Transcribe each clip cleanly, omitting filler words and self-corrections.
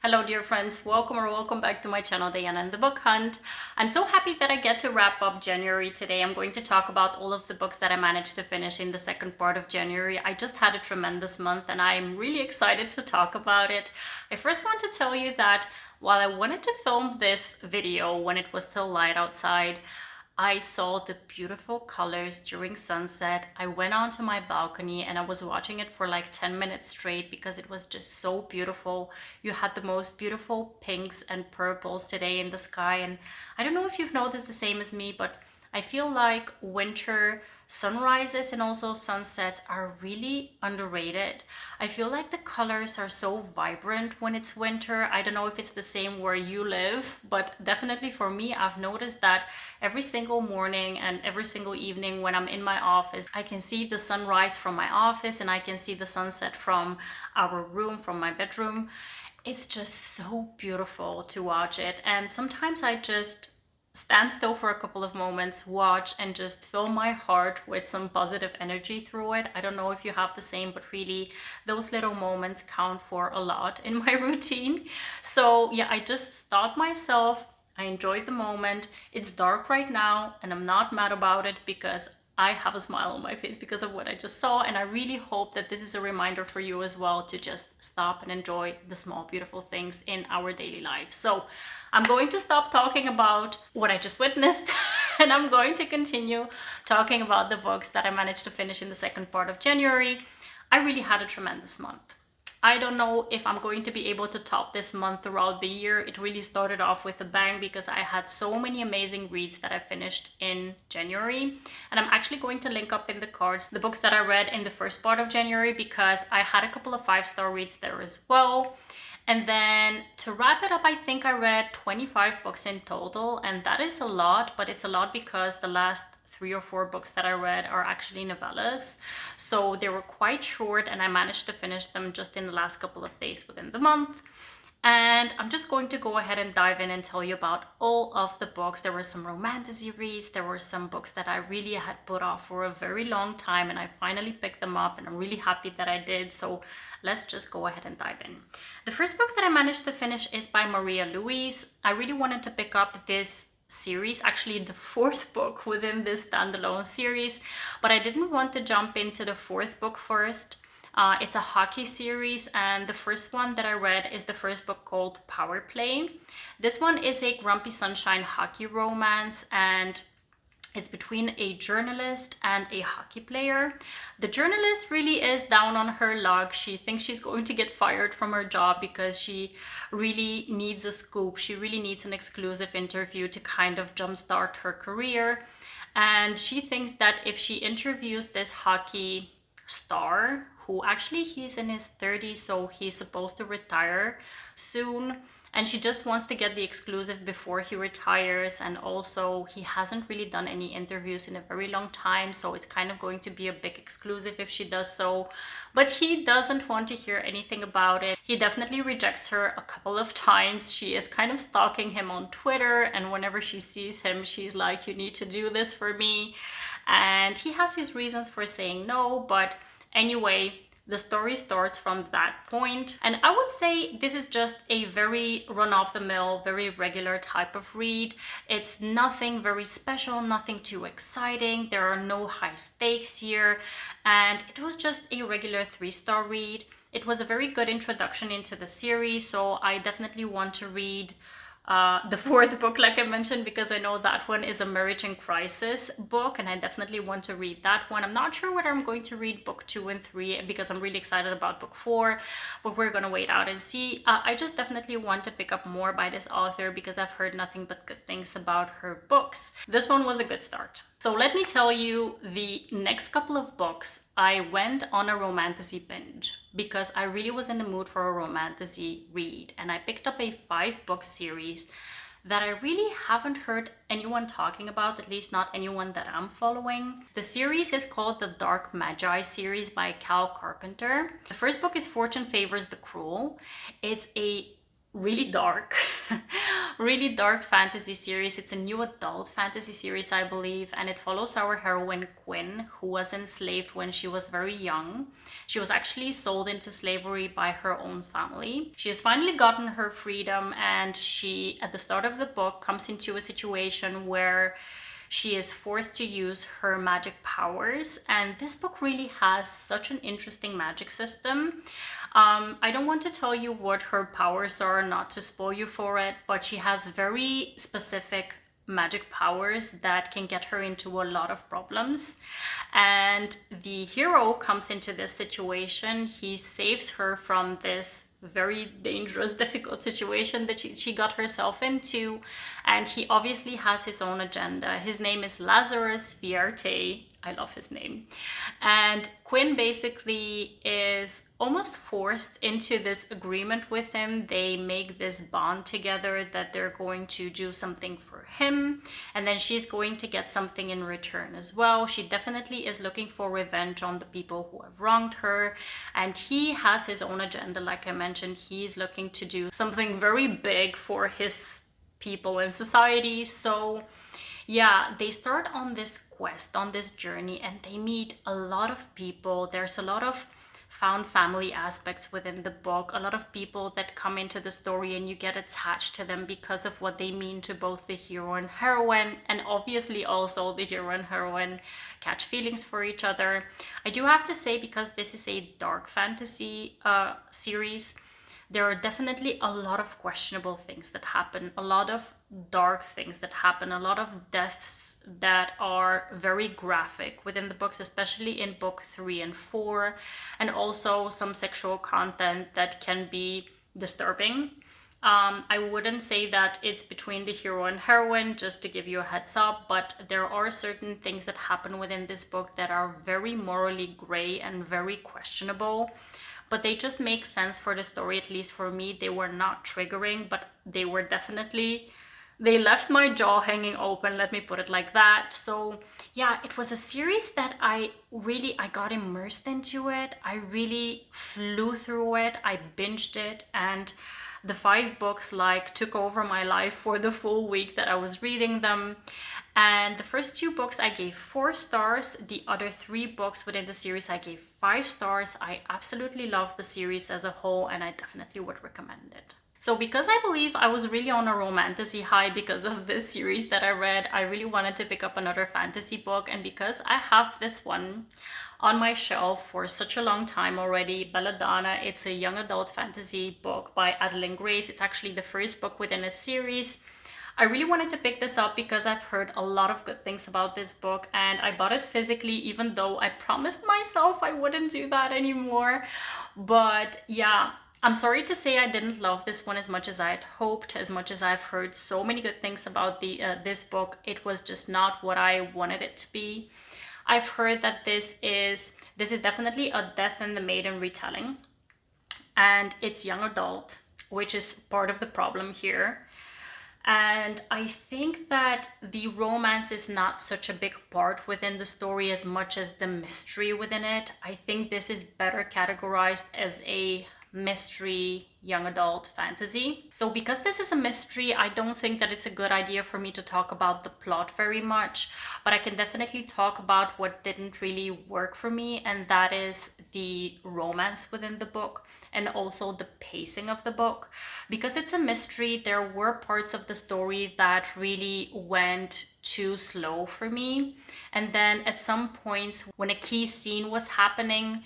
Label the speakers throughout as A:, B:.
A: Hello dear friends, welcome back to my channel, Diana and the Book Hunt. I'm so happy that I get to wrap up January today. I'm going to talk about all of the books that I managed to finish in the second part of January. I just had a tremendous month and I'm really excited to talk about it. I first want to tell you that while I wanted to film this video when it was still light outside, I saw the beautiful colors during sunset. I went onto my balcony and I was watching it for like 10 minutes straight because it was just so beautiful. You had the most beautiful pinks and purples today in the sky, and I don't know if you've noticed the same as me, but I feel like winter sunrises and also sunsets are really underrated. I feel like the colors are so vibrant when it's winter. I don't know if it's the same where you live, but definitely for me, I've noticed that every single morning and every single evening when I'm in my office, I can see the sunrise from my office and I can see the sunset from our room, from my bedroom. It's just so beautiful to watch it. And sometimes I just stand still for a couple of moments, watch, and just fill my heart with some positive energy through it. I don't know if you have the same, but really those little moments count for a lot in my routine. So yeah, I just stopped myself. I enjoyed the moment. It's dark right now and I'm not mad about it because I have a smile on my face because of what I just saw, and I really hope that this is a reminder for you as well to just stop and enjoy the small beautiful things in our daily lives. So I'm going to stop talking about what I just witnessed and I'm going to continue talking about the books that I managed to finish in the second part of January. I really had a tremendous month. I don't know if I'm going to be able to top this month throughout the year. It really started off with a bang because I had so many amazing reads that I finished in January. And I'm actually going to link up in the cards the books that I read in the first part of January because I had a couple of 5-star reads there as well. And then to wrap it up, I think I read 25 books in total, and that is a lot, but it's a lot because the last 3 or 4 books that I read are actually novellas. So they were quite short and I managed to finish them just in the last couple of days within the month. And I'm just going to go ahead and dive in and tell you about all of the books. There were some romantasy reads, there were some books that I really had put off for a very long time and I finally picked them up and I'm really happy that I did. So let's just go ahead and dive in. The first book that I managed to finish is by Maria Louise. I really wanted to pick up this series, actually the 4th book within this standalone series, but I didn't want to jump into the 4th book first. It's a hockey series, and the first one that I read is the first book called Power Play. This one is a Grumpy Sunshine hockey romance, and it's between a journalist and a hockey player. The journalist really is down on her luck. She thinks she's going to get fired from her job because she really needs a scoop. She really needs an exclusive interview to kind of jumpstart her career. And she thinks that if she interviews this hockey star, who actually he's in his 30s, so he's supposed to retire soon, and she just wants to get the exclusive before he retires, and also he hasn't really done any interviews in a very long time, so it's kind of going to be a big exclusive if she does so, but he doesn't want to hear anything about it. He definitely rejects her a couple of times. She is kind of stalking him on Twitter, and whenever she sees him, she's like, you need to do this for me, and he has his reasons for saying no, but anyway, the story starts from that point. And I would say this is just a very run-of-the-mill, very regular type of read. It's nothing very special, nothing too exciting. There are no high stakes here. And it was just a regular 3-star read. It was a very good introduction into the series, so I definitely want to read the 4th book, like I mentioned, because I know that one is a marriage in crisis book and I definitely want to read that one. I'm not sure whether I'm going to read book 2 and 3 because I'm really excited about book 4, but we're gonna wait out and see. I just definitely want to pick up more by this author because I've heard nothing but good things about her books. This one was a good start. So let me tell you, the next couple of books, I went on a romantasy binge because I really was in the mood for a romantasy read. And I picked up a 5-book series that I really haven't heard anyone talking about, at least not anyone that I'm following. The series is called the Dark Maji series by Kal Carpenter. The first book is Fortune Favors the Cruel. It's a really dark really dark fantasy series. It's a new adult fantasy series, I believe, and it follows our heroine Quinn, who was enslaved when she was very young. She was actually sold into slavery by her own family. She has finally gotten her freedom, and she, at the start of the book, comes into a situation where she is forced to use her magic powers. And this book really has such an interesting magic system. I don't want to tell you what her powers are, not to spoil you for it, but she has very specific magic powers that can get her into a lot of problems. And the hero comes into this situation. He saves her from this very dangerous, difficult situation that she got herself into. And he obviously has his own agenda. His name is Lazarus Viarte. I love his name. And Quinn basically is almost forced into this agreement with him. They make this bond together that they're going to do something for him, and then she's going to get something in return as well. She definitely is looking for revenge on the people who have wronged her, and he has his own agenda. Like I mentioned, he's looking to do something very big for his people in society. So yeah, they start on this quest, on this journey, and they meet a lot of people. There's a lot of found family aspects within the book, a lot of people that come into the story and you get attached to them because of what they mean to both the hero and heroine, and obviously also the hero and heroine catch feelings for each other. I do have to say, because this is a dark fantasy series, there are definitely a lot of questionable things that happen, a lot of dark things that happen, a lot of deaths that are very graphic within the books, especially in book 3 and 4, and also some sexual content that can be disturbing. I wouldn't say that it's between the hero and heroine, just to give you a heads up, but there are certain things that happen within this book that are very morally gray and very questionable, but they just make sense for the story. At least for me, they were not triggering, but they were definitely, they left my jaw hanging open, let me put it like that. So yeah, it was a series that I got immersed into it. I really flew through it. I binged it, and the 5 books like took over my life for the full week that I was reading them. And the first 2 books I gave 4 stars. The other 3 books within the series I gave 5 stars. I absolutely love the series as a whole, and I definitely would recommend it. So because I believe I was really on a romantasy high because of this series that I read, I really wanted to pick up another fantasy book. And because I have this one on my shelf for such a long time already, Belladonna, it's a young adult fantasy book by Adalyn. It's actually the first book within a series. I really wanted to pick this up because I've heard a lot of good things about this book, and I bought it physically, even though I promised myself I wouldn't do that anymore. But yeah, I'm sorry to say I didn't love this one as much as I had hoped, as much as I've heard so many good things about this book. It was just not what I wanted it to be. I've heard that this is definitely a Death and the Maiden retelling, and it's young adult, which is part of the problem here. And I think that the romance is not such a big part within the story as much as the mystery within it. I think this is better categorized as a mystery young adult fantasy. So because this is a mystery, I don't think that it's a good idea for me to talk about the plot very much, but I can definitely talk about what didn't really work for me, and that is the romance within the book and also the pacing of the book. Because it's a mystery, there were parts of the story that really went too slow for me, and then at some points when a key scene was happening,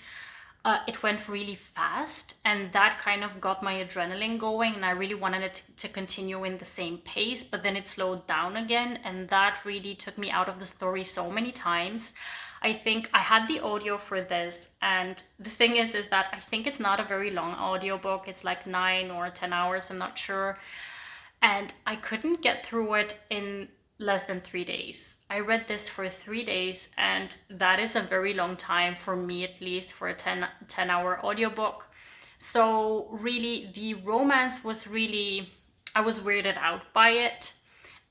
A: it went really fast, and that kind of got my adrenaline going, and I really wanted it to continue in the same pace, but then it slowed down again, and that really took me out of the story so many times. I think I had the audio for this, and the thing is that I think it's not a very long audiobook. It's like 9 or 10 hours, I'm not sure. And I couldn't get through it in less than 3 days. I read this for 3 days, and that is a very long time for me, at least for a 10-hour audiobook. So really, the romance was really, I was weirded out by it.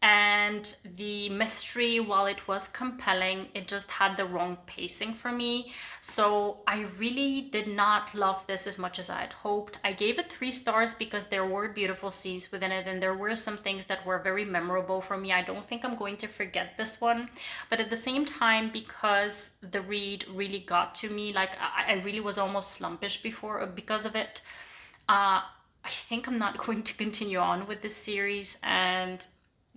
A: And the mystery, while it was compelling, it just had the wrong pacing for me. So I really did not love this as much as I had hoped. I gave it 3 stars because there were beautiful scenes within it and there were some things that were very memorable for me. I don't think I'm going to forget this one. But at the same time, because the read really got to me, like I really was almost slumpish before because of it. I think I'm not going to continue on with this series, and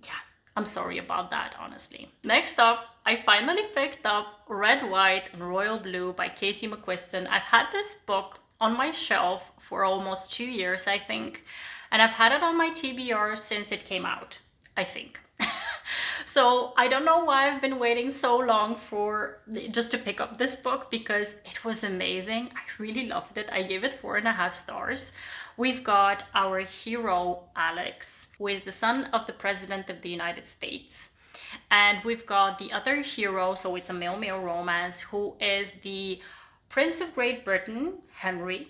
A: yeah, I'm sorry about that, honestly. Next up, I finally picked up Red, White, and Royal Blue by Casey McQuiston. I've had this book on my shelf for almost 2 years, I think, and I've had it on my TBR since it came out, I think. So I don't know why I've been waiting so long for just to pick up this book, because it was amazing. I really loved it. I gave it 4.5 stars. We've got our hero, Alex, who is the son of the President of the United States. And we've got the other hero, so it's a male-male romance, who is the Prince of Great Britain, Henry.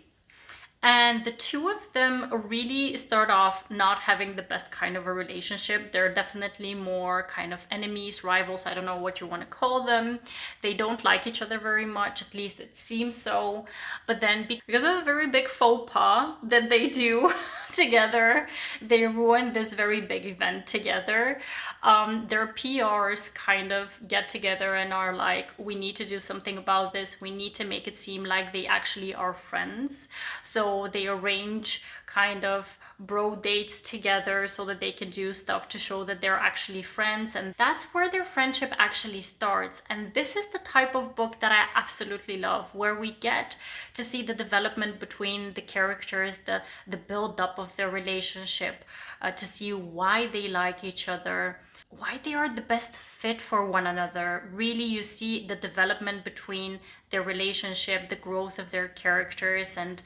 A: And the two of them really start off not having the best kind of a relationship. They're definitely more kind of enemies, rivals, I don't know what you want to call them. They don't like each other very much, at least it seems so. But then because of a very big faux pas that they do together, they ruin this very big event together. Their PRs kind of get together and are like, we need to do something about this. We need to make it seem like they actually are friends. So they arrange kind of bro dates together so that they can do stuff to show that they're actually friends. And that's where their friendship actually starts. And this is the type of book that I absolutely love, where we get to see the development between the characters, the build up of their relationship, to see why they like each other, why they are the best fit for one another. Really, you see the development between their relationship, the growth of their characters, and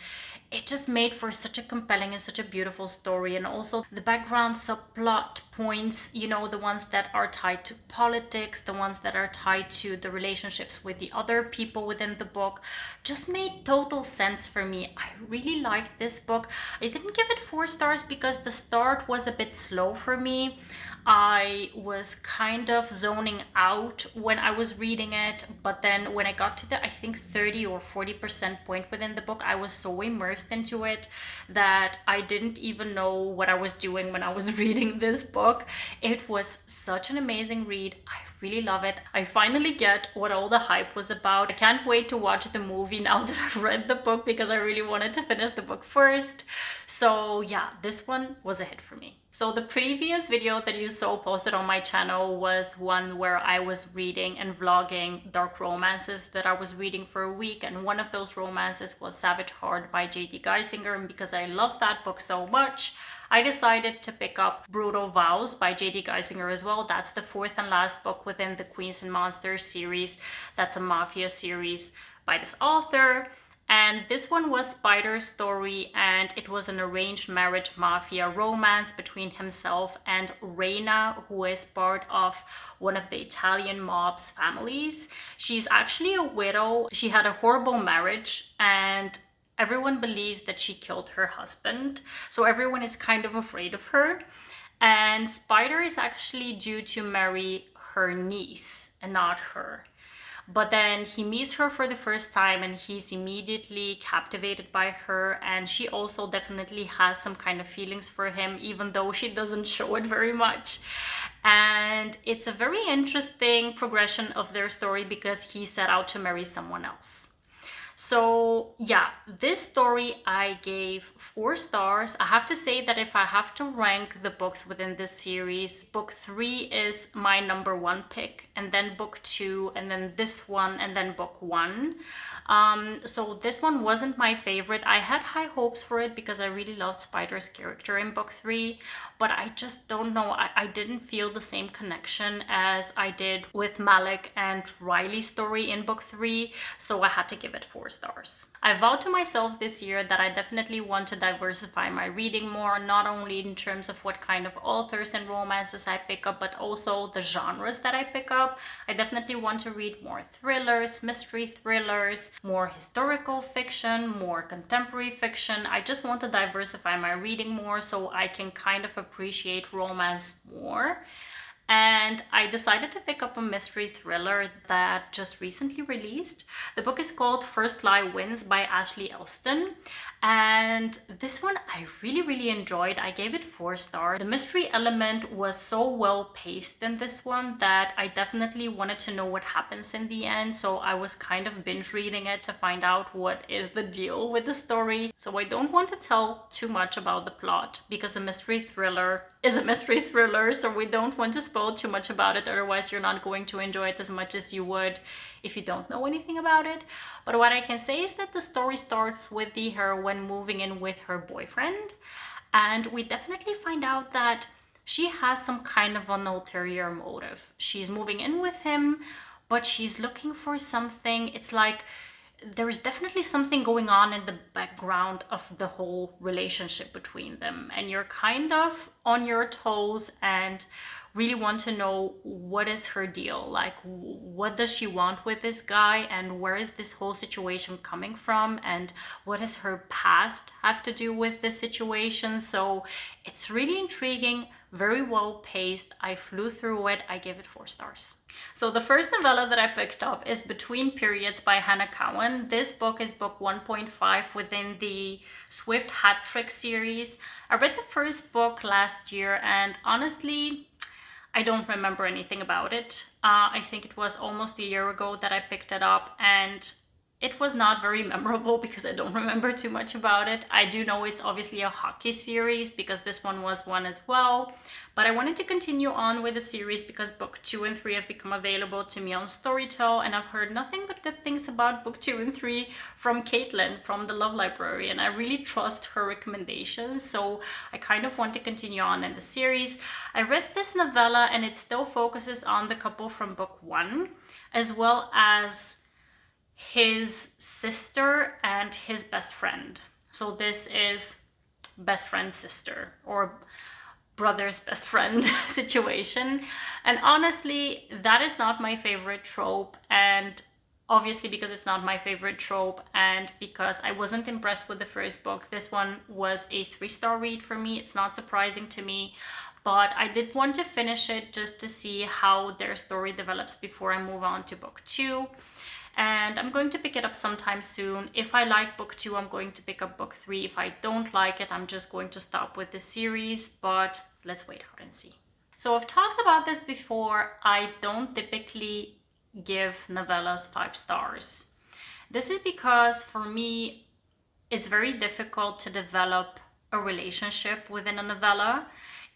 A: it just made for such a compelling and such a beautiful story. And also the background subplot points, you know, the ones that are tied to politics, the ones that are tied to the relationships with the other people within the book, just made total sense for me. I really liked this book. I didn't give it 4 stars because the start was a bit slow for me. I was kind of zoning out when I was reading it, but then when I got to the, I think 30 or 40% point within the book, I was so immersed into it that I didn't even know what I was doing when I was reading this book. It was such an amazing read. I really love it. I finally get what all the hype was about. I can't wait to watch the movie now that I've read the book, because I really wanted to finish the book first. So yeah, this one was a hit for me. So the previous video that you saw posted on my channel was one where I was reading and vlogging dark romances that I was reading for a week, and one of those romances was Savage Heart by J.D. Geissinger, and because I love that book so much, I decided to pick up Brutal Vows by J.D. Geissinger as well. That's the 4th and last book within the Queens and Monsters series. That's a mafia series by this author. And this one was Spider's story, and it was an arranged marriage mafia romance between himself and Reina, who is part of one of the Italian mob's families. She's actually a widow. She had a horrible marriage, and everyone believes that she killed her husband. So everyone is kind of afraid of her. And Spider is actually due to marry her niece and not her. But then he meets her for the first time and he's immediately captivated by her, and she also definitely has some kind of feelings for him, even though she doesn't show it very much. And it's a very interesting progression of their story because he set out to marry someone else. So yeah, this story I gave 4 stars. I have to say that if I have to rank the books within this series, book 3 is my #1 pick, and then book 2, and then this one, and then book 1. So this one wasn't my favorite. I had high hopes for it because I really loved Spider's character in book 3, but I just don't know. I didn't feel the same connection as I did with Malik and Riley's story in book 3, so I had to give it 4 4 stars. I vowed to myself this year that I definitely want to diversify my reading more, not only in terms of what kind of authors and romances I pick up, but also the genres that I pick up. I definitely want to read more thrillers, mystery thrillers, more historical fiction, more contemporary fiction. I just want to diversify my reading more so I can kind of appreciate romance more. And I decided to pick up a mystery thriller that just recently released. The book is called First Lie Wins by Ashley Elston. And this one I really enjoyed. I gave it 4 stars. The mystery element was so well paced in this one that I definitely wanted to know what happens in the end. So I was kind of binge reading it to find out what is the deal with the story. So I don't want to tell too much about the plot because a mystery thriller is a mystery thriller. So we don't want to spoil too much about it. Otherwise you're not going to enjoy it as much as you would if you don't know anything about it. But what I can say is that the story starts with the heroine moving in with her boyfriend, and we definitely find out that she has some kind of an ulterior motive. She's moving in with him, but she's looking for something. It's like there is definitely something going on in the background of the whole relationship between them, and you're kind of on your toes and really want to know what is her deal, like what does she want with this guy, and where is this whole situation coming from, and what does her past have to do with this situation. So it's really intriguing, very well paced. I flew through it. I gave it 4 stars. So the first novella that I picked up is Between Periods by Hannah Cowan. This book is book 1.5 within the Swift Hat Trick series. I read the first book last year, and honestly, I don't remember anything about it. I think it was almost a year ago that I picked it up, and it was not very memorable because I don't remember too much about it. I do know it's obviously a hockey series because this one was one as well. But I wanted to continue on with the series because book 2 and 3 have become available to me on Storytel, and I've heard nothing but good things about book 2 and 3 from Caitlin from the Love Library, and I really trust her recommendations, so I kind of want to continue on in the series. I read this novella and it still focuses on the couple from book 1, as well as his sister and his best friend. So this is best friend sister, or brother's best friend situation. And honestly, that is not my favorite trope. And obviously because it's not my favorite trope and because I wasn't impressed with the first book, this one was a 3-star read for me. It's not surprising to me, but I did want to finish it just to see how their story develops before I move on to book 2. And I'm going to pick it up sometime soon. If I like book 2, I'm going to pick up book 3. If I don't like it, I'm just going to stop with the series, but let's wait out and see. So I've talked about this before. I don't typically give novellas 5 stars. This is because for me, it's very difficult to develop a relationship within a novella.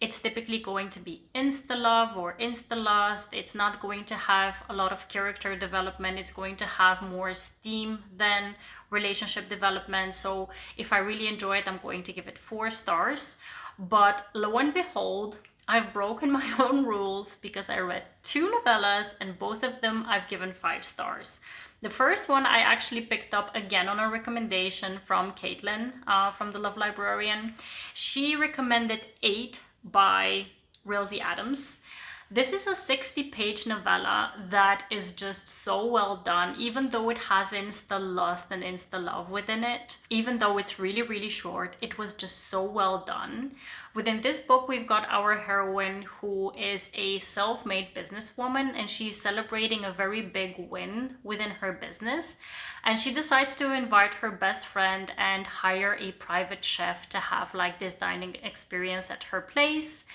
A: It's typically going to be insta-love or insta-lust. It's not going to have a lot of character development. It's going to have more steam than relationship development. So if I really enjoy it, I'm going to give it 4 stars. But lo and behold, I've broken my own rules because I read 2 novellas and both of them I've given 5 stars. The first one I actually picked up again on a recommendation from Caitlin from the Love Librarian. She recommended 8 by Rilzy Adams. This is a 60-page novella that is just so well done, even though it has insta-lust and insta-love within it. Even though it's really short, it was just so well done. Within this book, we've got our heroine who is a self-made businesswoman, and she's celebrating a very big win within her business. And she decides to invite her best friend and hire a private chef to have like this dining experience at her place.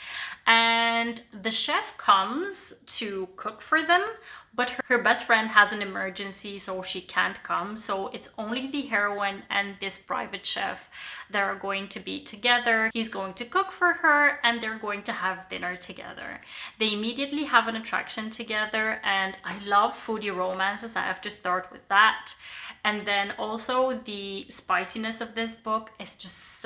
A: And the chef comes to cook for them, but her best friend has an emergency, so she can't come. So it's only the heroine and this private chef that are going to be together. He's going to cook for her and they're going to have dinner together. They immediately have an attraction together, and I love foodie romances. I have to start with that. And then also the spiciness of this book is just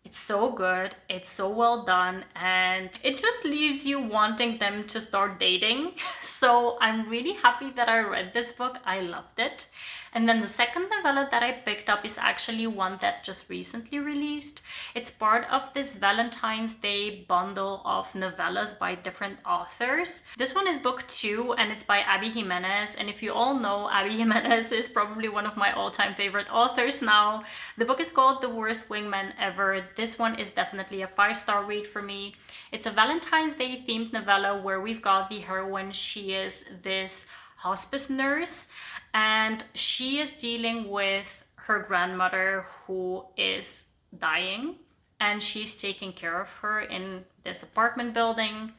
A: it's so good, it's so well done, and it just leaves you wanting them to start dating. So I'm really happy that I read this book. I loved it. And then the second novella that I picked up is actually one that just recently released. It's part of this Valentine's Day bundle of novellas by different authors. This one is book 2 and it's by Abby Jimenez. And if you all know, Abby Jimenez is probably one of my all-time favorite authors now. The book is called The Worst Wingman Ever. This one is definitely a 5-star read for me. It's a Valentine's Day themed novella where we've got the heroine. She is this hospice nurse and she is dealing with her grandmother who is dying, and she's taking care of her in this apartment building.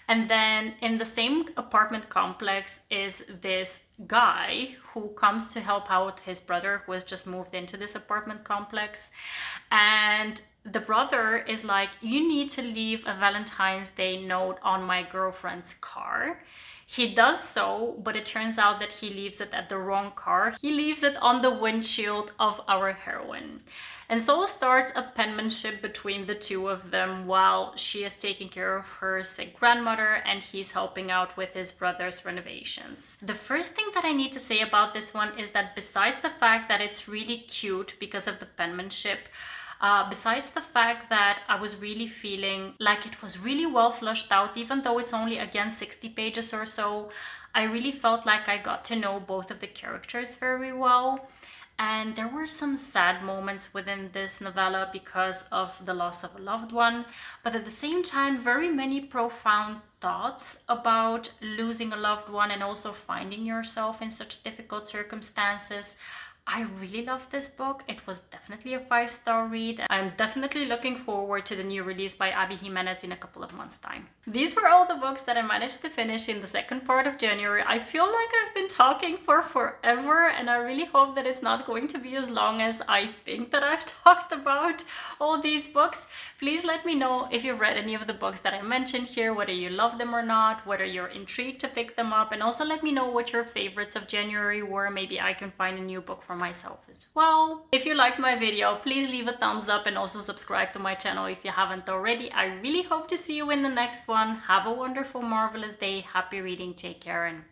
A: And then in the same apartment complex is this guy who comes to help out his brother who has just moved into this apartment complex. And the brother is like, you need to leave a Valentine's Day note on my girlfriend's car. He does so, but it turns out that he leaves it at the wrong car. He leaves it on the windshield of our heroine. And so starts a penmanship between the two of them while she is taking care of her sick grandmother and he's helping out with his brother's renovations. The first thing that I need to say about this one is that besides the fact that it's really cute because of the penmanship, besides the fact that I was really feeling like it was really well fleshed out, even though it's only again 60 pages or so, I really felt like I got to know both of the characters very well. And there were some sad moments within this novella because of the loss of a loved one, but at the same time, very many profound thoughts about losing a loved one and also finding yourself in such difficult circumstances. I really love this book. It was definitely a 5-star read. I'm definitely looking forward to the new release by Abby Jimenez in a couple of months' time. These were all the books that I managed to finish in the second part of January. I feel like I've been talking for forever, and I really hope that it's not going to be as long as I think that I've talked about all these books. Please let me know if you've read any of the books that I mentioned here, whether you love them or not, whether you're intrigued to pick them up, and also let me know what your favorites of January were. Maybe I can find a new book for myself as well. If you liked my video, please leave a thumbs up and also subscribe to my channel if you haven't already. I really hope to see you in the next one. Have a wonderful, marvelous day. Happy reading. Take care and